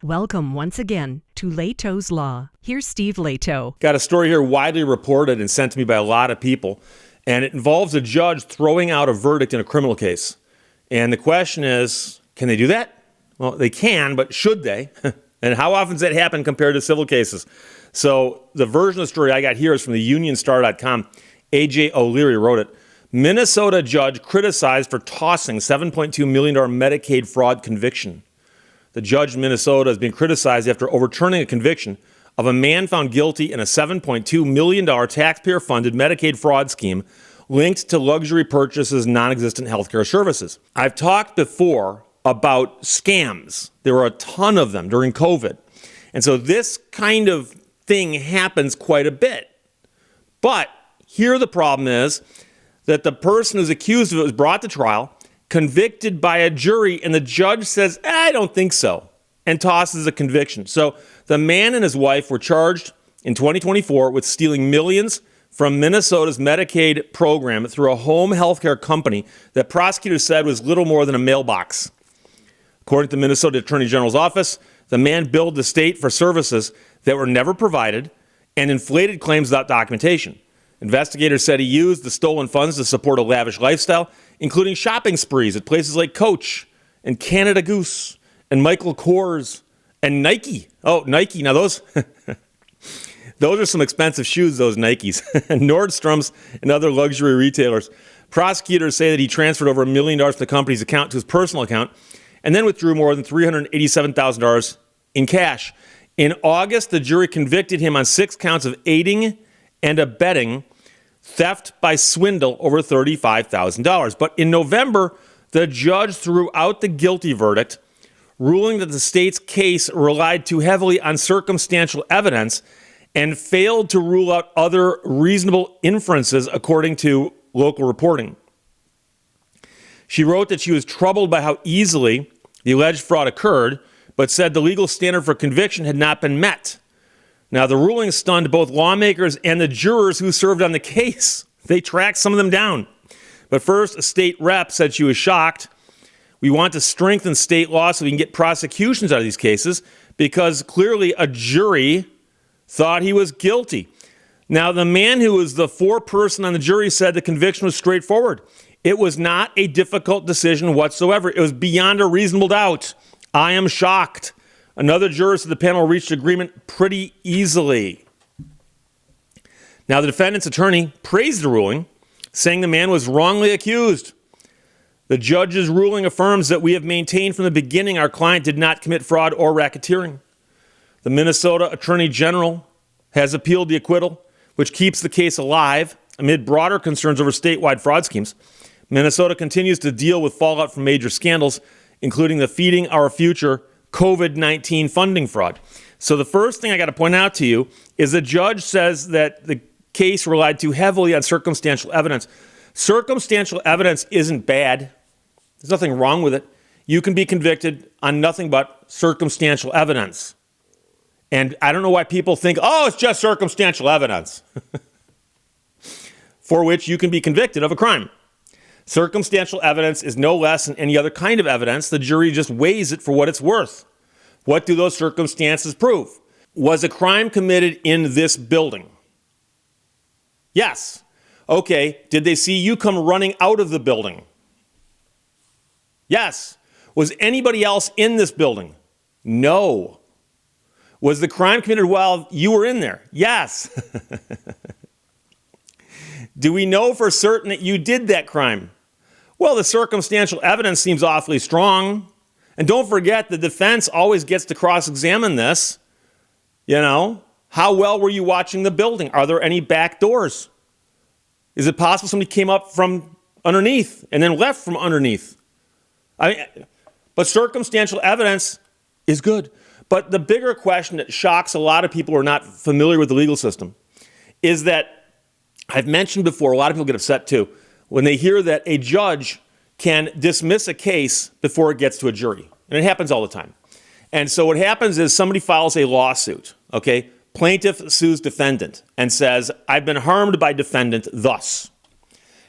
Welcome once again to Lehto's Law. Here's Steve Lehto. Got a story here widely reported and sent to me by a lot of people, and it involves a judge throwing out a verdict in a criminal case. And the question is, can they do that? Well, they can, but should they? And how often does that happen compared to civil cases? So the version of the story I got here is from the UnionStar.com. A.J. O'Leary wrote it. Minnesota judge criticized for tossing $7.2 million Medicaid fraud conviction. The judge in Minnesota has been criticized after overturning a conviction of a man found guilty in a $7.2 million taxpayer-funded Medicaid fraud scheme linked to luxury purchases, non-existent healthcare services. I've talked before about scams. There were a ton of them during COVID. And so this kind of thing happens quite a bit. But here the problem is that the person who's accused of it was brought to trial, convicted by a jury, and the judge says, I don't think so, and tosses a conviction. So the man and his wife were charged in 2024 with stealing millions from Minnesota's Medicaid program through a home health care company that prosecutors said was little more than a mailbox. According to the Minnesota Attorney General's office, the man billed the state for services that were never provided and inflated claims without documentation. Investigators said he used the stolen funds to support a lavish lifestyle, including shopping sprees at places like Coach and Canada Goose and Michael Kors and Nike. Oh, Nike. Now those are some expensive shoes, those Nikes. Nordstrom's and other luxury retailers. Prosecutors say that he transferred over $1 million from the company's account to his personal account and then withdrew more than $387,000 in cash. In August, the jury convicted him on 6 counts of aiding and abetting theft by swindle over $35,000. But in November, the judge threw out the guilty verdict, ruling that the state's case relied too heavily on circumstantial evidence and failed to rule out other reasonable inferences, according to local reporting. She wrote that she was troubled by how easily the alleged fraud occurred, but said the legal standard for conviction had not been met. Now, the ruling stunned both lawmakers and the jurors who served on the case. They tracked some of them down. But first, a state rep said she was shocked. We want to strengthen state law so we can get prosecutions out of these cases because clearly a jury thought he was guilty. Now, the man who was the foreperson on the jury said the conviction was straightforward. It was not a difficult decision whatsoever. It was beyond a reasonable doubt. I am shocked. Another juror said the panel reached agreement pretty easily. Now, the defendant's attorney praised the ruling, saying the man was wrongly accused. The judge's ruling affirms that we have maintained from the beginning our client did not commit fraud or racketeering. The Minnesota Attorney General has appealed the acquittal, which keeps the case alive amid broader concerns over statewide fraud schemes. Minnesota continues to deal with fallout from major scandals, including the Feeding Our Future COVID-19 funding fraud. So the first thing I got to point out to you is the judge says that the case relied too heavily on circumstantial evidence. Circumstantial evidence isn't bad. There's nothing wrong with it. You can be convicted on nothing but circumstantial evidence. And I don't know why people think, oh, it's just circumstantial evidence, for which you can be convicted of a crime. Circumstantial evidence is no less than any other kind of evidence. The jury just weighs it for what it's worth. What do those circumstances prove? Was a crime committed in this building? Yes. Okay, did they see you come running out of the building? Yes. Was anybody else in this building? No. Was the crime committed while you were in there? Yes. Do we know for certain that you did that crime? Well, the circumstantial evidence seems awfully strong. And don't forget, the defense always gets to cross-examine this. You know, how well were you watching the building? Are there any back doors? Is it possible somebody came up from underneath and then left from underneath? But circumstantial evidence is good. But the bigger question that shocks a lot of people who are not familiar with the legal system is that, I've mentioned before, a lot of people get upset too, when they hear that a judge can dismiss a case before it gets to a jury. And it happens all the time. And so what happens is somebody files a lawsuit, okay? Plaintiff sues defendant and says, I've been harmed by defendant thus.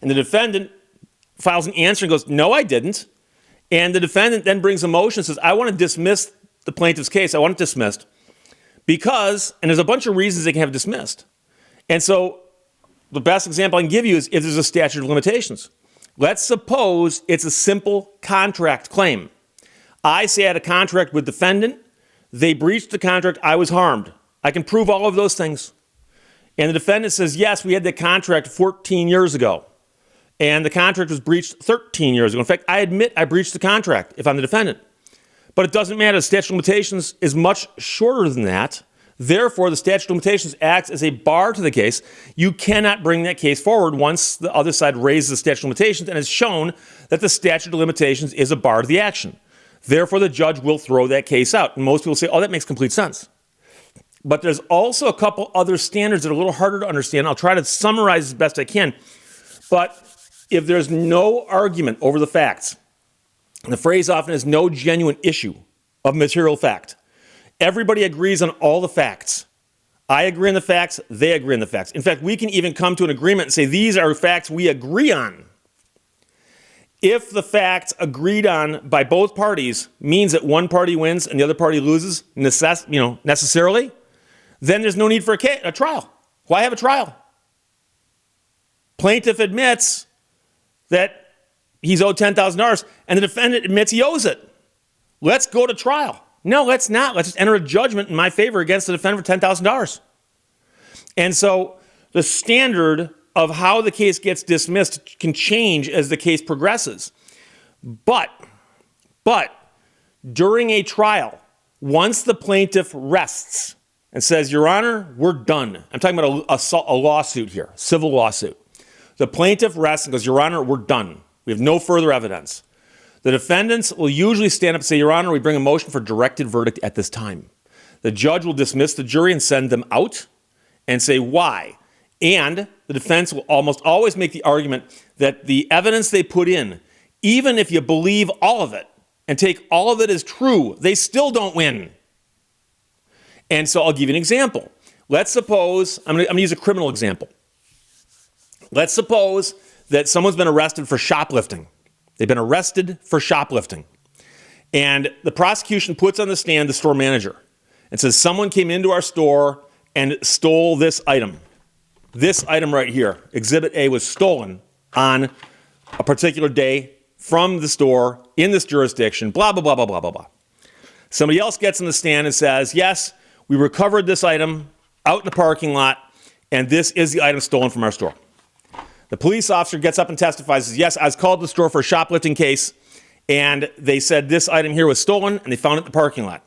And the defendant files an answer and goes, no, I didn't. And the defendant then brings a motion and says, I want to dismiss the plaintiff's case. I want it dismissed because, and there's a bunch of reasons they can have it dismissed. And so the best example I can give you is if there's a statute of limitations. Let's suppose it's a simple contract claim. I say I had a contract with defendant. They breached the contract. I was harmed. I can prove all of those things. And the defendant says, yes, we had that contract 14 years ago. And the contract was breached 13 years ago. In fact, I admit I breached the contract if I'm the defendant. But it doesn't matter. The statute of limitations is much shorter than that. Therefore, the statute of limitations acts as a bar to the case. You cannot bring that case forward once the other side raises the statute of limitations and has shown that the statute of limitations is a bar to the action. Therefore, the judge will throw that case out. And most people say, oh, that makes complete sense. But there's also a couple other standards that are a little harder to understand. I'll try to summarize as best I can. But if there's no argument over the facts, the phrase often is no genuine issue of material fact. Everybody agrees on all the facts. I agree on the facts. They agree on the facts. In fact, we can even come to an agreement and say these are facts we agree on. If the facts agreed on by both parties means that one party wins and the other party loses necessarily, then there's no need for a trial. Why have a trial? Plaintiff admits that he's owed $10,000 and the defendant admits he owes it. Let's go to trial. No, let's not. Let's just enter a judgment in my favor against the defendant for $10,000. And so the standard of how the case gets dismissed can change as the case progresses. But during a trial, once the plaintiff rests and says, Your Honor, we're done. I'm talking about a lawsuit here, civil lawsuit. The plaintiff rests and goes, Your Honor, we're done. We have no further evidence. The defendants will usually stand up and say, Your Honor, we bring a motion for directed verdict at this time. The judge will dismiss the jury and send them out and say why. And the defense will almost always make the argument that the evidence they put in, even if you believe all of it and take all of it as true, they still don't win. And so I'll give you an example. Let's suppose, I'm going to use a criminal example. Let's suppose that someone's been arrested for shoplifting. They've been arrested for shoplifting. And the prosecution puts on the stand the store manager and says, someone came into our store and stole this item. This item right here, Exhibit A, was stolen on a particular day from the store in this jurisdiction, blah, blah, blah, blah, blah, blah, blah. Somebody else gets in the stand and says, yes, we recovered this item out in the parking lot, and this is the item stolen from our store. The police officer gets up and testifies, says, yes, I was called to the store for a shoplifting case, and they said this item here was stolen, and they found it in the parking lot.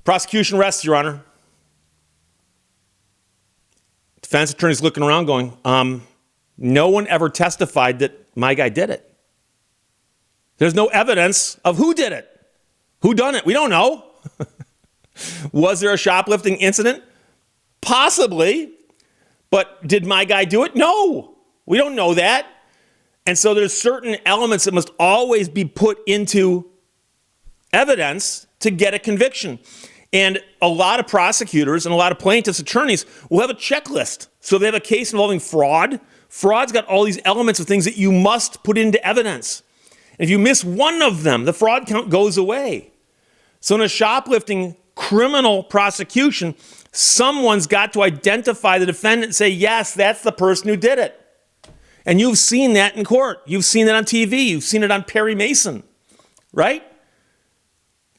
Prosecution rests, Your Honor. Defense attorney's looking around going, no one ever testified that my guy did it. There's no evidence of who did it. Who done it? We don't know. Was there a shoplifting incident? Possibly. But did my guy do it? No. We don't know that. And so there's certain elements that must always be put into evidence to get a conviction. And a lot of prosecutors and a lot of plaintiffs' attorneys will have a checklist. So they have a case involving fraud. Fraud's got all these elements of things that you must put into evidence. And if you miss one of them, the fraud count goes away. So in a shoplifting criminal prosecution, someone's got to identify the defendant and say, yes, that's the person who did it. And you've seen that in court. You've seen it on TV. You've seen it on Perry Mason, right?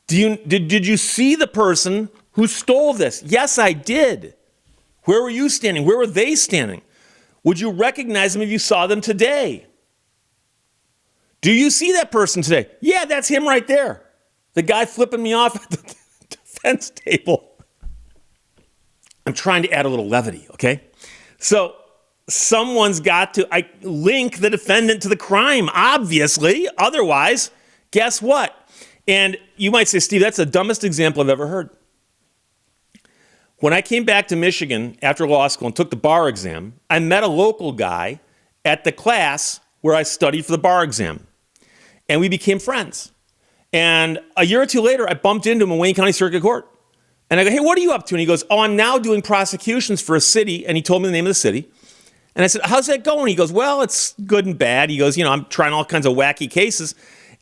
Did you see the person who stole this? Yes, I did. Where were you standing? Where were they standing? Would you recognize them if you saw them today? Do you see that person today? Yeah, that's him right there. The guy flipping me off at the defense table. I'm trying to add a little levity, okay? So someone's got to link the defendant to the crime, obviously. Otherwise, guess what? And you might say, Steve, that's the dumbest example I've ever heard. When I came back to Michigan after law school and took the bar exam, I met a local guy at the class where I studied for the bar exam. And we became friends. And a year or two later, I bumped into him in Wayne County Circuit Court. And I go, hey, what are you up to? And he goes, oh, I'm now doing prosecutions for a city. And he told me the name of the city. And I said, how's that going? He goes, well, it's good and bad. He goes, I'm trying all kinds of wacky cases.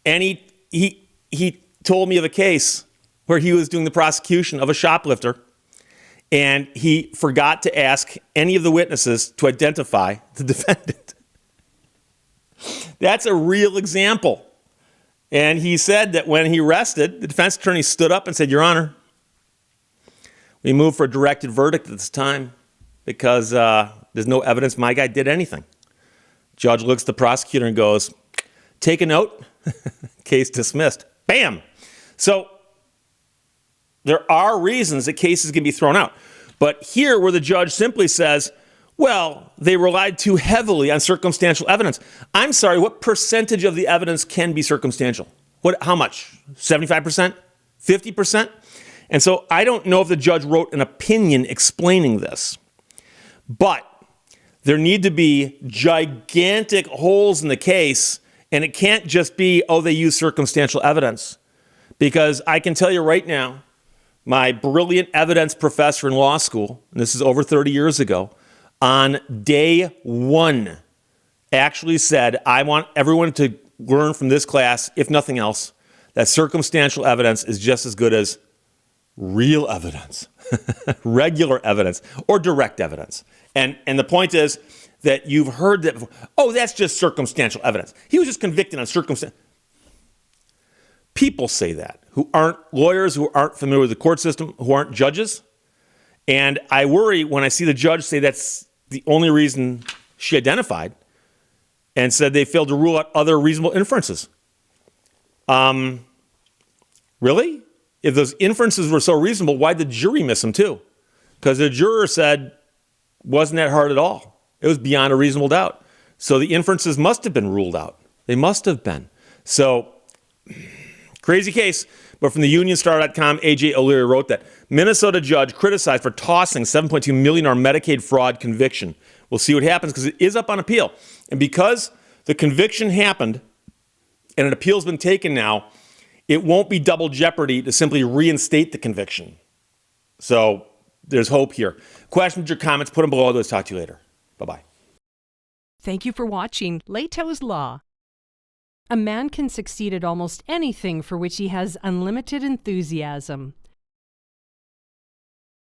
And he told me of a case where he was doing the prosecution of a shoplifter, and he forgot to ask any of the witnesses to identify the defendant. That's a real example. And he said that when he rested, the defense attorney stood up and said, Your Honor, we moved for a directed verdict at this time because there's no evidence my guy did anything. Judge looks at the prosecutor and goes, take a note, case dismissed. Bam! So there are reasons that cases can be thrown out. But here where the judge simply says, well, they relied too heavily on circumstantial evidence. I'm sorry, what percentage of the evidence can be circumstantial? How much? 75%? 50%? And so I don't know if the judge wrote an opinion explaining this. But there need to be gigantic holes in the case, and it can't just be, oh, they use circumstantial evidence. Because I can tell you right now, my brilliant evidence professor in law school, and this is over 30 years ago, on day one actually said, I want everyone to learn from this class, if nothing else, that circumstantial evidence is just as good as real evidence, regular evidence, or direct evidence. And the point is that you've heard that before. Oh, that's just circumstantial evidence. He was just convicted on circumstance. People say that, who aren't lawyers, who aren't familiar with the court system, who aren't judges. And I worry when I see the judge say that's the only reason she identified and said they failed to rule out other reasonable inferences. Really? If those inferences were so reasonable, why'd the jury miss them too? Because the juror said, wasn't that hard at all. It was beyond a reasonable doubt. So the inferences must have been ruled out. They must have been. So, crazy case. But from the UnionStar.com, A.J. O'Leary wrote that Minnesota judge criticized for tossing $7.2 million Medicaid fraud conviction. We'll see what happens because it is up on appeal. And because the conviction happened and an appeal's been taken now, it won't be double jeopardy to simply reinstate the conviction. So there's hope here. Questions or comments, put them below. Let's talk to you later. Bye-bye. Thank you for watching Lehto's Law. A man can succeed at almost anything for which he has unlimited enthusiasm.